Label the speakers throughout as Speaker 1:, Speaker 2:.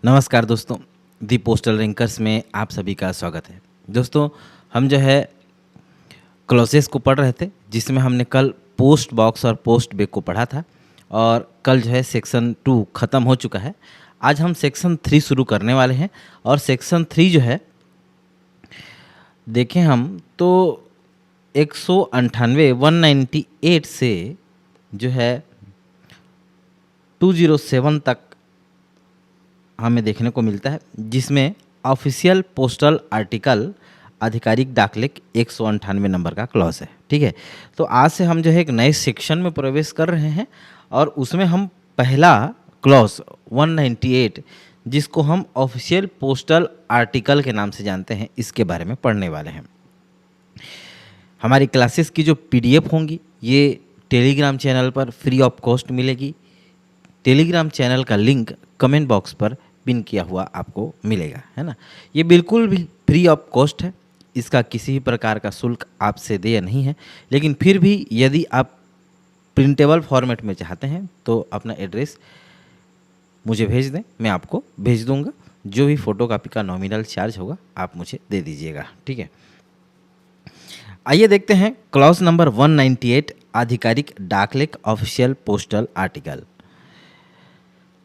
Speaker 1: नमस्कार दोस्तों, दी postal rankers में आप सभी का स्वागत है। दोस्तों, हम जो है क्लॉसेस को पढ़ रहे थे, जिसमें हमने कल पोस्ट बॉक्स और पोस्ट बैग को पढ़ा था और कल जो है सेक्शन 2 ख़त्म हो चुका है। आज हम सेक्शन 3 शुरू करने वाले हैं और सेक्शन 3 जो है देखें हम तो 198 से जो है 207 तक हमें देखने को मिलता है, जिसमें ऑफिशियल पोस्टल आर्टिकल आधिकारिक डाकलेख 198 नंबर का क्लॉज है। ठीक है, तो आज से हम जो है एक नए सेक्शन में प्रवेश कर रहे हैं और उसमें हम पहला क्लॉज 198 जिसको हम ऑफिशियल पोस्टल आर्टिकल के नाम से जानते हैं, इसके बारे में पढ़ने वाले हैं। हमारी क्लासेस की जो पीडीएफ होंगी ये टेलीग्राम चैनल पर फ्री ऑफ कॉस्ट मिलेगी। टेलीग्राम चैनल का लिंक कमेंट बॉक्स पर पिन किया हुआ आपको मिलेगा, है ना। ये बिल्कुल भी फ्री ऑफ कॉस्ट है, इसका किसी भी प्रकार का शुल्क आपसे देय नहीं है। लेकिन फिर भी यदि आप प्रिंटेबल फॉर्मेट में चाहते हैं तो अपना एड्रेस मुझे भेज दें, मैं आपको भेज दूंगा। जो भी फ़ोटोकॉपी का नॉमिनल चार्ज होगा आप मुझे दे दीजिएगा। ठीक है, आइए देखते हैं क्लॉज नंबर 198 आधिकारिक डाकलेख official postal article.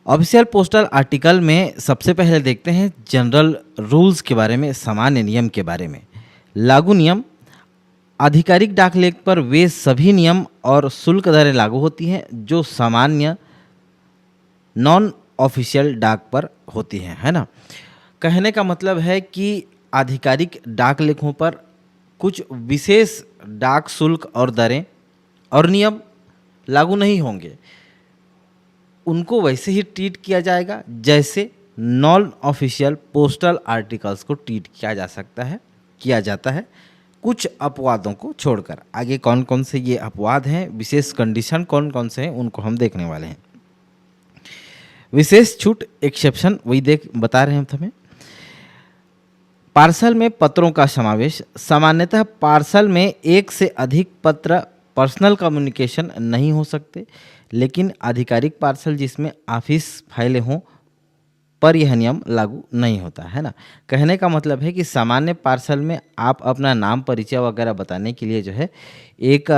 Speaker 1: Official postal article में सबसे पहले देखते हैं जनरल रूल्स के बारे में, सामान्य नियम के बारे में। लागू नियम: आधिकारिक डाकलेख पर वे सभी नियम और शुल्क दरें लागू होती हैं जो सामान्य नॉन ऑफिशियल डाक पर होती हैं, है ना। कहने का मतलब है कि आधिकारिक डाकलेखों पर कुछ विशेष डाक शुल्क और दरें और नियम लागू नहीं होंगे, उनको वैसे ही ट्रीट किया जाएगा जैसे नॉन ऑफिशियल पोस्टल आर्टिकल्स को ट्रीट किया जाता है, कुछ अपवादों को छोड़कर। आगे कौन कौन से ये अपवाद हैं, विशेष कंडीशन कौन कौन से हैं, उनको हम देखने वाले हैं। विशेष छूट एक्सेप्शन वही बता रहे हैं हमें। पार्सल में पत्रों का समावेश: सामान्यतः पार्सल में एक से अधिक पत्र पर्सनल कम्युनिकेशन नहीं हो सकते, लेकिन आधिकारिक पार्सल जिसमें ऑफिस फाइलें हों पर यह नियम लागू नहीं होता, है ना। कहने का मतलब है कि सामान्य पार्सल में आप अपना नाम परिचय वगैरह बताने के लिए जो है एक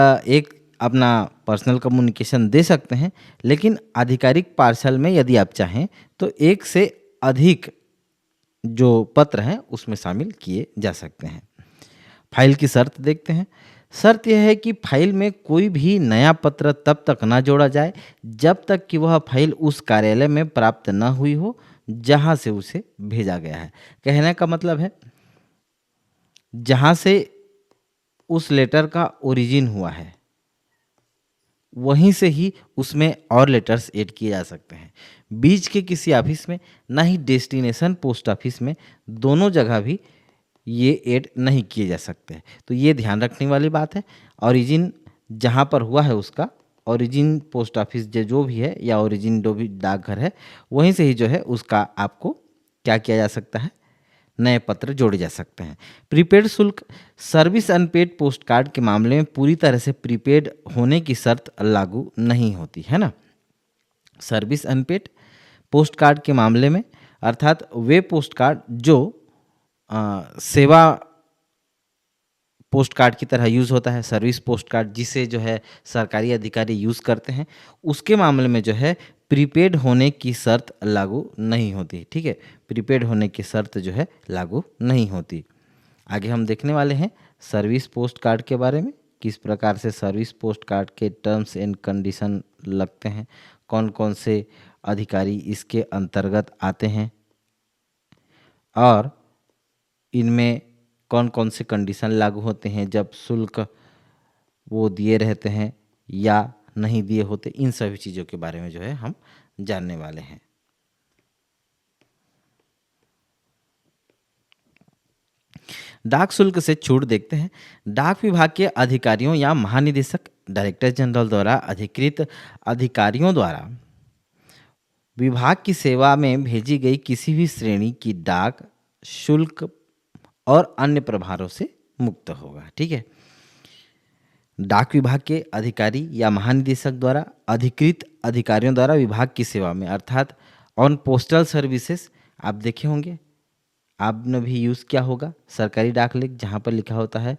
Speaker 1: अपना पर्सनल कम्युनिकेशन दे सकते हैं, लेकिन आधिकारिक पार्सल में यदि आप चाहें तो एक से अधिक जो पत्र हैं उसमें शामिल किए जा सकते हैं। फाइल की शर्त देखते हैं। शर्त यह है कि फाइल में कोई भी नया पत्र तब तक ना जोड़ा जाए जब तक कि वह फाइल उस कार्यालय में प्राप्त न हुई हो जहां से उसे भेजा गया है। कहने का मतलब है जहां से उस लेटर का ओरिजिन हुआ है वहीं से ही उसमें और लेटर्स ऐड किए जा सकते हैं। बीच के किसी ऑफिस में ना ही डेस्टिनेशन पोस्ट ऑफिस में, दोनों जगह भी ये ऐड नहीं किए जा सकते हैं। तो ये ध्यान रखने वाली बात है। ओरिजिन जहाँ पर हुआ है उसका ओरिजिन पोस्ट ऑफिस जो भी है या ओरिजिन जो भी डाकघर है वहीं से ही जो है उसका आपको क्या किया जा सकता है, नए पत्र जोड़े जा सकते हैं। प्रीपेड शुल्क: सर्विस अनपेड पोस्ट कार्ड के मामले में पूरी तरह से प्रीपेड होने की शर्त लागू नहीं होती, है ना। सर्विस अनपेड पोस्ट कार्ड के मामले में अर्थात वे पोस्ट कार्ड जो सेवा पोस्ट कार्ड की तरह यूज़ होता है, सर्विस पोस्ट कार्ड जिसे जो है सरकारी अधिकारी यूज़ करते हैं, उसके मामले में जो है प्रीपेड होने की शर्त लागू नहीं होती। ठीक है, प्रीपेड होने की शर्त जो है लागू नहीं होती। आगे हम देखने वाले हैं सर्विस पोस्ट कार्ड के बारे में, किस प्रकार से सर्विस पोस्ट कार्ड के टर्म्स एंड कंडीशन लगते हैं, कौन कौन से अधिकारी इसके अंतर्गत आते हैं और इनमें कौन कौन से कंडीशन लागू होते हैं जब शुल्क वो दिए रहते हैं या नहीं दिए होते। इन सभी चीज़ों के बारे में जो है हम जानने वाले हैं। डाक शुल्क से छूट देखते हैं। डाक विभाग के अधिकारियों या महानिदेशक डायरेक्टर जनरल द्वारा अधिकृत अधिकारियों द्वारा विभाग की सेवा में भेजी गई किसी भी श्रेणी की डाक शुल्क और अन्य प्रभारों से मुक्त होगा। ठीक है, डाक विभाग के अधिकारी या महानिदेशक द्वारा अधिकृत अधिकारियों द्वारा विभाग की सेवा में अर्थात ऑन पोस्टल सर्विसेज आप देखे होंगे, आपने भी यूज़ किया होगा सरकारी डाक लिख, जहाँ पर लिखा होता है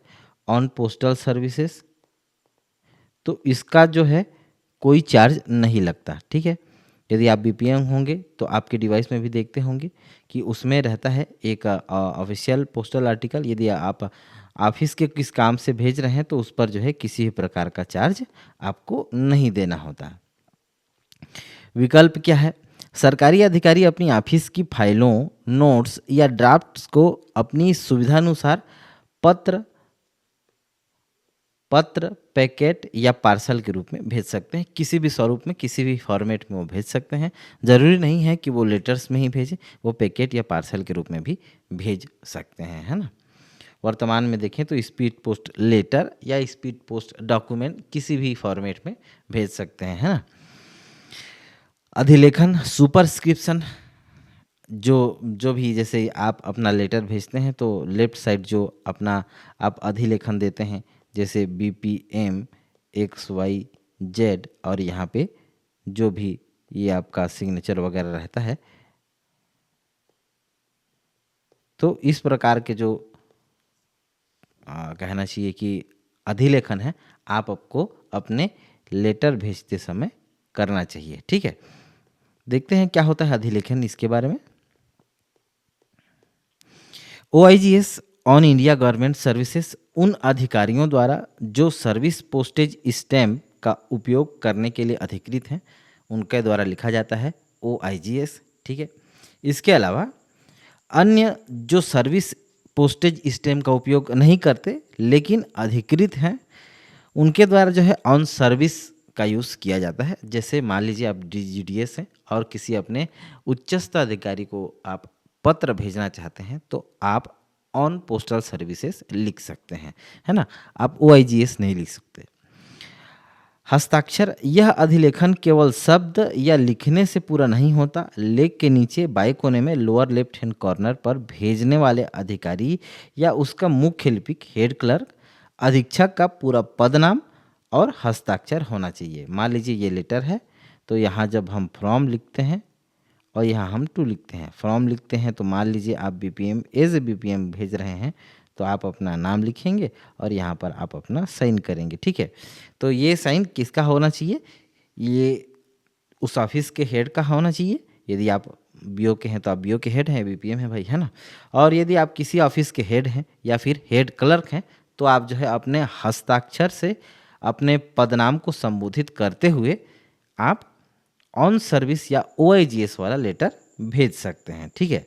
Speaker 1: ऑन पोस्टल सर्विसेज। तो इसका जो है कोई चार्ज नहीं लगता, ठीक है। यदि आप बीपीएम होंगे तो आपके डिवाइस में भी देखते होंगे कि उसमें रहता है एक ऑफिशियल पोस्टल आर्टिकल। यदि आप ऑफिस के किस काम से भेज रहे हैं तो उस पर जो है किसी भी प्रकार का चार्ज आपको नहीं देना होता। विकल्प क्या है? सरकारी अधिकारी अपनी ऑफिस की फाइलों, नोट्स या ड्राफ्ट्स को अपनी सुविधानुसार पत्र पत्र, पैकेट या पार्सल के रूप में भेज सकते हैं। किसी भी स्वरूप में, किसी भी फॉर्मेट में वो भेज सकते हैं। ज़रूरी नहीं है कि वो लेटर्स में ही भेजें, वो पैकेट या पार्सल के रूप में भी भेज सकते हैं, है ना। वर्तमान में देखें तो स्पीड पोस्ट लेटर या स्पीड पोस्ट डॉक्यूमेंट किसी भी फॉर्मेट में भेज सकते हैं, है ना। अधिलेखन, सुपरस्क्रिप्शन, जो भी जैसे आप अपना लेटर भेजते हैं तो लेफ्ट साइड जो अपना आप अधिलेखन देते हैं, जैसे BPM XYZ, और यहाँ पे जो भी ये आपका सिग्नेचर वगैरह रहता है, तो इस प्रकार के जो कहना चाहिए कि अधिलेखन है आपको अपने लेटर भेजते समय करना चाहिए, ठीक है। देखते हैं क्या होता है अधिलेखन, इसके बारे में। OIGS on India government services उन अधिकारियों द्वारा जो सर्विस पोस्टेज स्टैम्प का उपयोग करने के लिए अधिकृत हैं, उनके द्वारा लिखा जाता है OIGS, ठीक है। इसके अलावा अन्य जो सर्विस पोस्टेज स्टैम्प का उपयोग नहीं करते लेकिन अधिकृत हैं, उनके द्वारा जो है ऑन सर्विस का यूज़ किया जाता है। जैसे मान लीजिए आप DGDS हैं और किसी अपने उच्चस्थ अधिकारी को आप पत्र भेजना चाहते हैं तो आप ऑन पोस्टल सर्विसेज लिख सकते हैं, है ना। आप OIGS नहीं लिख सकते। हस्ताक्षर, यह अधिलेखन केवल शब्द या लिखने से पूरा नहीं होता। लेख के नीचे बाएं कोने में लोअर लेफ्ट हैंड कॉर्नर पर भेजने वाले अधिकारी या उसका मुख्य लिपिक, हेड क्लर्क, अधीक्षक का पूरा पद नाम और हस्ताक्षर होना चाहिए। मान लीजिए ये लेटर है तो यहाँ जब हम फ्रॉम लिखते हैं और यहाँ हम टू लिखते हैं, फ्रॉम लिखते हैं तो मान लीजिए आप BPM एज ए BPM भेज रहे हैं तो आप अपना नाम लिखेंगे और यहाँ पर आप अपना साइन करेंगे, ठीक है। तो ये साइन किसका होना चाहिए? ये उस ऑफिस के हेड का होना चाहिए। यदि आप BO के हैं तो आप BO के हेड हैं, BPM है भाई, है ना। और यदि आप किसी ऑफिस के हेड हैं या फिर हेड क्लर्क हैं तो आप जो है अपने हस्ताक्षर से अपने पदनाम को संबोधित करते हुए आप ऑन सर्विस या OIGS वाला लेटर भेज सकते हैं, ठीक है।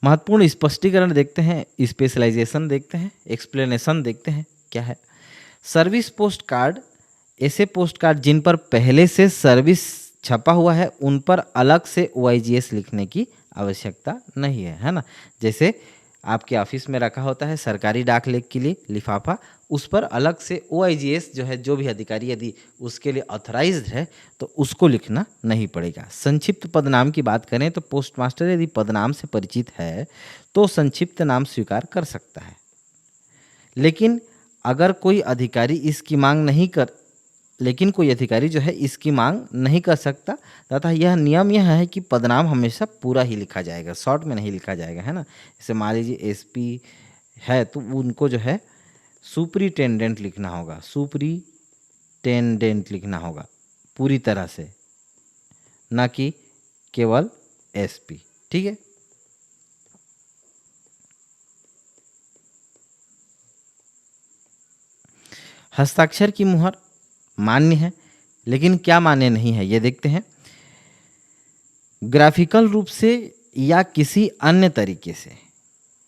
Speaker 1: महत्वपूर्ण स्पष्टीकरण देखते हैं, स्पेशलाइजेशन देखते हैं, एक्सप्लेनेशन देखते हैं क्या है। सर्विस पोस्ट कार्ड, ऐसे पोस्ट कार्ड जिन पर पहले से सर्विस छपा हुआ है उन पर अलग से OIGS लिखने की आवश्यकता नहीं है, है ना। जैसे आपके ऑफिस में रखा होता है सरकारी डाक लेख के लिए लिफाफा, उस पर अलग से OIGS जो है, जो भी अधिकारी यदि उसके लिए ऑथराइज्ड है तो उसको लिखना नहीं पड़ेगा। संक्षिप्त पदनाम की बात करें तो पोस्ट मास्टर यदि पदनाम से परिचित है तो संक्षिप्त नाम स्वीकार कर सकता है, लेकिन अगर कोई अधिकारी इसकी मांग नहीं कर लेकिन कोई अधिकारी जो है इसकी मांग नहीं कर सकता तथा यह नियम यह है कि पदनाम हमेशा पूरा ही लिखा जाएगा, शॉर्ट में नहीं लिखा जाएगा, है ना। जैसे मान लीजिए SP है तो उनको जो है सुपरिटेंडेंट लिखना होगा, सुपरिटेंडेंट लिखना होगा पूरी तरह से, ना कि केवल SP, ठीक है। हस्ताक्षर की मुहर मान्य है, लेकिन क्या मान्य नहीं है ये देखते हैं। ग्राफिकल रूप से या किसी अन्य तरीके से,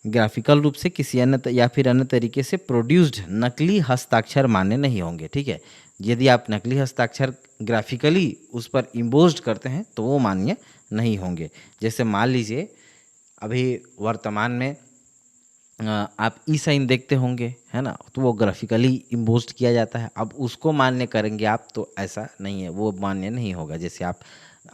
Speaker 1: ग्राफिकल रूप से किसी अन्य या फिर अन्य तरीके से प्रोड्यूस्ड नकली हस्ताक्षर मान्य नहीं होंगे, ठीक है। यदि आप नकली हस्ताक्षर ग्राफिकली उस पर इम्बोज्ड करते हैं तो वो मान्य नहीं होंगे। जैसे मान लीजिए अभी वर्तमान में आप ई साइन देखते होंगे, है ना, तो वो ग्राफिकली इम्पोज्ड किया जाता है। अब उसको मान्य करेंगे आप तो ऐसा नहीं है, वो मान्य नहीं होगा। जैसे आप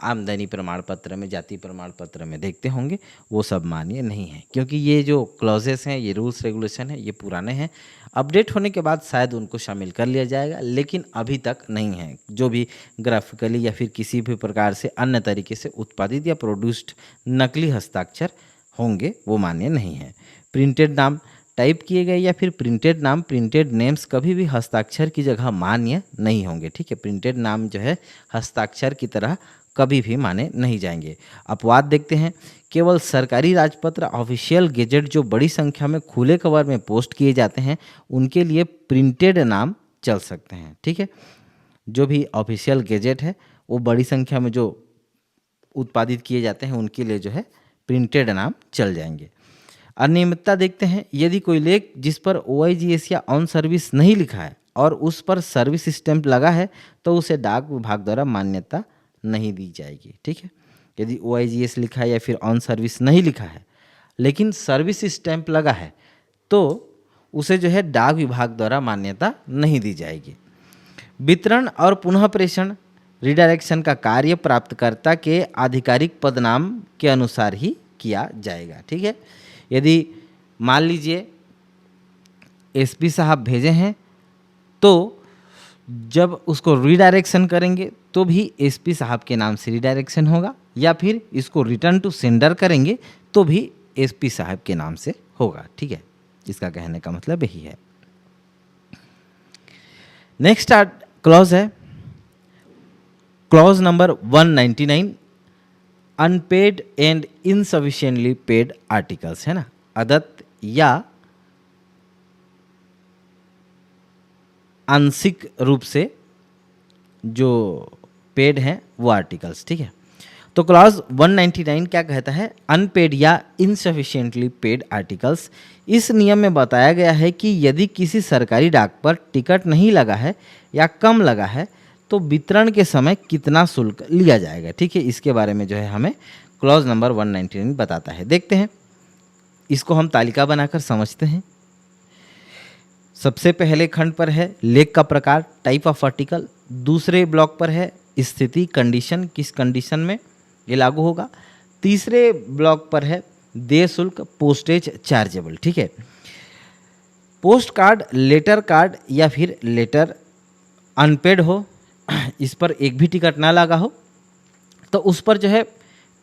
Speaker 1: आमदनी प्रमाण पत्र में, जाति प्रमाण पत्र में देखते होंगे, वो सब मान्य नहीं है, क्योंकि ये जो क्लॉजेस हैं, ये रूल्स रेगुलेशन है, ये पुराने हैं। अपडेट होने के बाद शायद उनको शामिल कर लिया जाएगा, लेकिन अभी तक नहीं है। जो भी ग्राफिकली या फिर किसी भी प्रकार से अन्य तरीके से उत्पादित या प्रोड्यूस्ड नकली हस्ताक्षर होंगे, वो मान्य नहीं है। प्रिंटेड नाम टाइप किए गए या फिर प्रिंटेड नाम, प्रिंटेड नेम्स कभी भी हस्ताक्षर की जगह मान्य नहीं होंगे। ठीक है, प्रिंटेड नाम जो है हस्ताक्षर की तरह कभी भी माने नहीं जाएंगे। अपवाद देखते हैं, केवल सरकारी राजपत्र, ऑफिशियल गेजेट जो बड़ी संख्या में खुले कवर में पोस्ट किए जाते हैं, उनके लिए प्रिंटेड नाम चल सकते हैं। ठीक है, जो भी ऑफिशियल गेजेट है वो बड़ी संख्या में जो उत्पादित किए जाते हैं, उनके लिए जो है प्रिंटेड नाम चल जाएंगे। अनियमितता देखते हैं, यदि कोई लेख जिस पर OIGS या ऑन सर्विस नहीं लिखा है और उस पर सर्विस स्टैंप लगा है, तो उसे डाक विभाग द्वारा मान्यता नहीं दी जाएगी। ठीक है, यदि OIGS लिखा है या फिर ऑन सर्विस नहीं लिखा है लेकिन सर्विस स्टैंप लगा है, तो उसे जो है डाक विभाग द्वारा मान्यता नहीं दी जाएगी। वितरण और पुनः प्रेषण, रिडायरेक्शन का कार्य प्राप्तकर्ता के आधिकारिक पदनाम के अनुसार ही किया जाएगा। ठीक है, यदि मान लीजिए SP साहब भेजे हैं, तो जब उसको रिडायरेक्शन करेंगे तो भी SP साहब के नाम से रिडायरेक्शन होगा, या फिर इसको रिटर्न टू सेंडर करेंगे तो भी SP साहब के नाम से होगा। ठीक है, इसका कहने का मतलब यही है। नेक्स्ट क्लॉज है clause number 199, unpaid and insufficiently paid articles, है ना, अदत्त या आंशिक रूप से जो पेड हैं वो आर्टिकल्स। ठीक है, तो क्लॉज 199 क्या कहता है, अनपेड या इनसफिशिएंटली पेड आर्टिकल्स। इस नियम में बताया गया है कि यदि किसी सरकारी डाक पर टिकट नहीं लगा है या कम लगा है तो वितरण के समय कितना शुल्क लिया जाएगा। ठीक है, इसके बारे में जो है हमें क्लॉज नंबर 199 बताता है। देखते हैं, इसको हम तालिका बनाकर समझते हैं। सबसे पहले खंड पर है लेख का प्रकार, टाइप ऑफ आर्टिकल। दूसरे ब्लॉक पर है स्थिति, कंडीशन, किस कंडीशन में ये लागू होगा। तीसरे ब्लॉक पर है देय शुल्क, पोस्टेज चार्जेबल। ठीक है, पोस्ट कार्ड, लेटर कार्ड या फिर लेटर अनपेड हो, इस पर एक भी टिकट ना लगा हो, तो उस पर जो है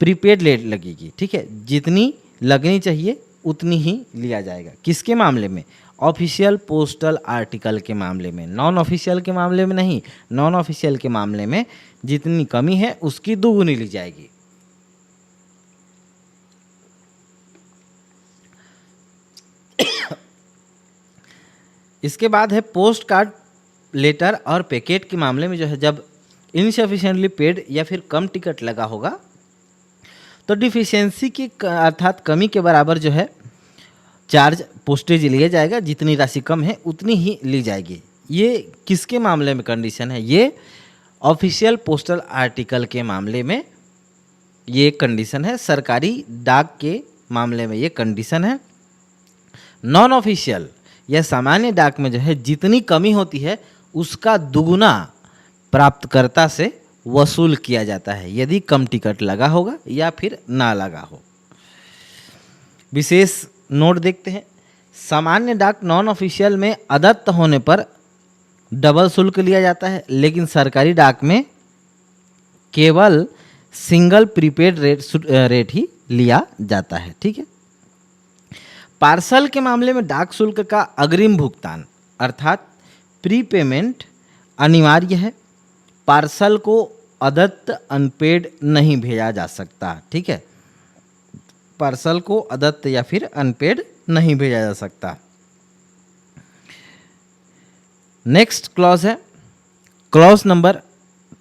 Speaker 1: प्रीपेड रेट लगेगी। ठीक है, जितनी लगनी चाहिए उतनी ही लिया जाएगा। किसके मामले में, ऑफिशियल पोस्टल आर्टिकल के मामले में, नॉन ऑफिशियल के मामले में नहीं। नॉन ऑफिशियल के मामले में जितनी कमी है उसकी दोगुनी ली जाएगी। इसके बाद है पोस्ट कार्ड, लेटर और पैकेट के मामले में जो है जब इनसफिशिएंटली पेड या फिर कम टिकट लगा होगा तो डिफिशियंसी की अर्थात कमी के बराबर जो है चार्ज पोस्टेज लिया जाएगा, जितनी राशि कम है उतनी ही ली जाएगी। ये किसके मामले में कंडीशन है, ये ऑफिशियल पोस्टल आर्टिकल के मामले में ये कंडीशन है। सरकारी डाक के मामले में ये कंडीशन है। नॉन ऑफिशियल या सामान्य डाक में जो है जितनी कमी होती है उसका दुगुना प्राप्तकर्ता से वसूल किया जाता है, यदि कम टिकट लगा होगा या फिर ना लगा हो। विशेष नोट देखते हैं, सामान्य डाक नॉन ऑफिशियल में अदत्त होने पर डबल शुल्क लिया जाता है, लेकिन सरकारी डाक में केवल सिंगल प्रीपेड रेट ही लिया जाता है। ठीक है, पार्सल के मामले में डाक शुल्क का अग्रिम भुगतान अर्थात प्रीपेमेंट अनिवार्य है। पार्सल को अदत्त अनपेड नहीं भेजा जा सकता। ठीक है, पार्सल को अदत्त या फिर अनपेड नहीं भेजा जा सकता। नेक्स्ट क्लॉज है क्लॉज नंबर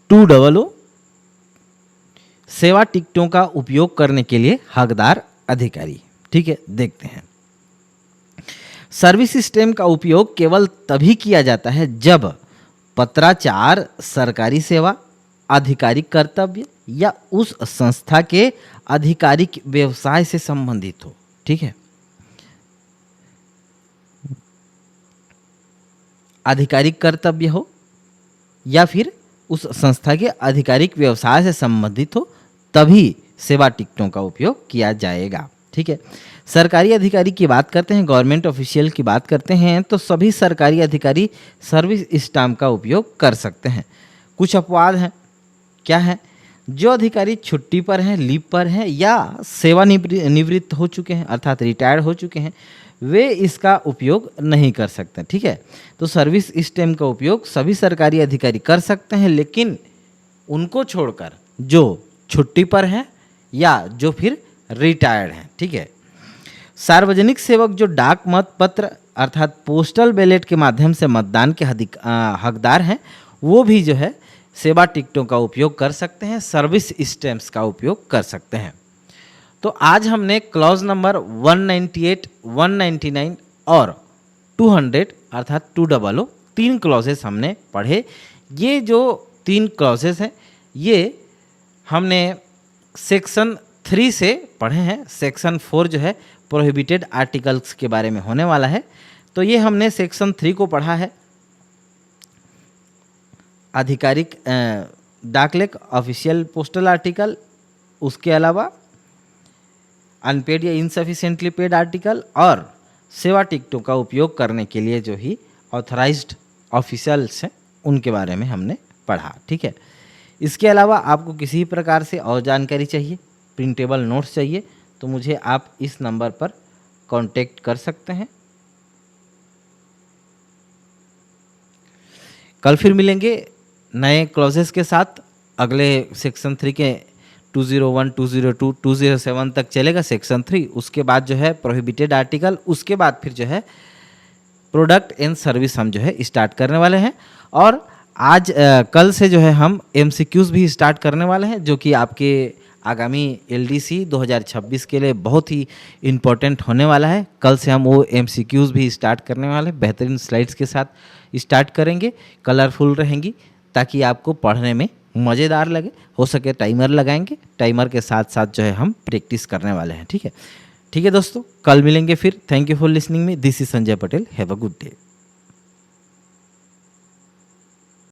Speaker 1: 200, सेवा टिकटों का उपयोग करने के लिए हकदार अधिकारी। ठीक है, देखते हैं। सर्विस सिस्टम का उपयोग केवल तभी किया जाता है जब पत्राचार सरकारी सेवा, आधिकारिक कर्तव्य या उस संस्था के आधिकारिक व्यवसाय से संबंधित हो। ठीक है, आधिकारिक कर्तव्य हो या फिर उस संस्था के आधिकारिक व्यवसाय से संबंधित हो, तभी सेवा टिकटों का उपयोग किया जाएगा। ठीक है, सरकारी अधिकारी की बात करते हैं, गवर्नमेंट ऑफिशियल की बात करते हैं, तो सभी सरकारी अधिकारी सर्विस स्टाम्प का उपयोग कर सकते हैं। कुछ अपवाद हैं, क्या है? जो अधिकारी छुट्टी पर हैं, लीव पर हैं या सेवानिवृत्त हो चुके हैं अर्थात रिटायर्ड हो चुके हैं, वे इसका उपयोग नहीं कर सकते। ठीक है, तो सर्विस स्टैम्प का उपयोग सभी सरकारी अधिकारी कर सकते हैं, लेकिन उनको छोड़कर जो छुट्टी पर हैं या जो फिर रिटायर्ड हैं। ठीक है, सार्वजनिक सेवक जो डाक मत पत्र अर्थात पोस्टल बैलेट के माध्यम से मतदान के हकदार हैं, वो भी जो है सेवा टिकटों का उपयोग कर सकते हैं, सर्विस स्टैम्प्स का उपयोग कर सकते हैं। तो आज हमने क्लॉज नंबर 198, 199 और 200 अर्थात 200 तीन क्लॉजेस हमने पढ़े। ये जो तीन क्लॉजेस हैं ये हमने सेक्शन 3 से पढ़े हैं। सेक्शन 4 जो है प्रोहिबिटेड आर्टिकल्स के बारे में होने वाला है, तो ये हमने सेक्शन 3 को पढ़ा है, आधिकारिक डाकलेख ऑफिशियल पोस्टल आर्टिकल, उसके अलावा अनपेड या इनसफिशिएंटली पेड आर्टिकल और सेवा टिकटों का उपयोग करने के लिए जो ही ऑथराइज्ड ऑफिशियल्स हैं उनके बारे में हमने पढ़ा। ठीक है, इसके अलावा आपको किसी प्रकार से और जानकारी चाहिए, प्रिंटेबल नोट्स चाहिए, तो मुझे आप इस नंबर पर कांटेक्ट कर सकते हैं। कल फिर मिलेंगे नए क्लॉजेस के साथ। अगले सेक्शन 3 के 201, 202, 207 तक चलेगा सेक्शन 3। उसके बाद जो है प्रोहिबिटेड आर्टिकल, उसके बाद फिर जो है प्रोडक्ट एंड सर्विस हम जो है स्टार्ट करने वाले हैं। और आज कल से जो है हम MCQs भी स्टार्ट करने वाले हैं, जो कि आपके आगामी LDC 2026 के लिए बहुत ही इम्पोर्टेंट होने वाला है। कल से हम वो MCQs भी स्टार्ट करने वाले हैं, बेहतरीन स्लाइड्स के साथ स्टार्ट करेंगे, कलरफुल रहेंगी ताकि आपको पढ़ने में मज़ेदार लगे। हो सके टाइमर लगाएंगे, टाइमर के साथ साथ जो है हम प्रैक्टिस करने वाले हैं। ठीक है दोस्तों, कल मिलेंगे फिर। Thank you for listening me, this is Sanjay Patel. Have a good day.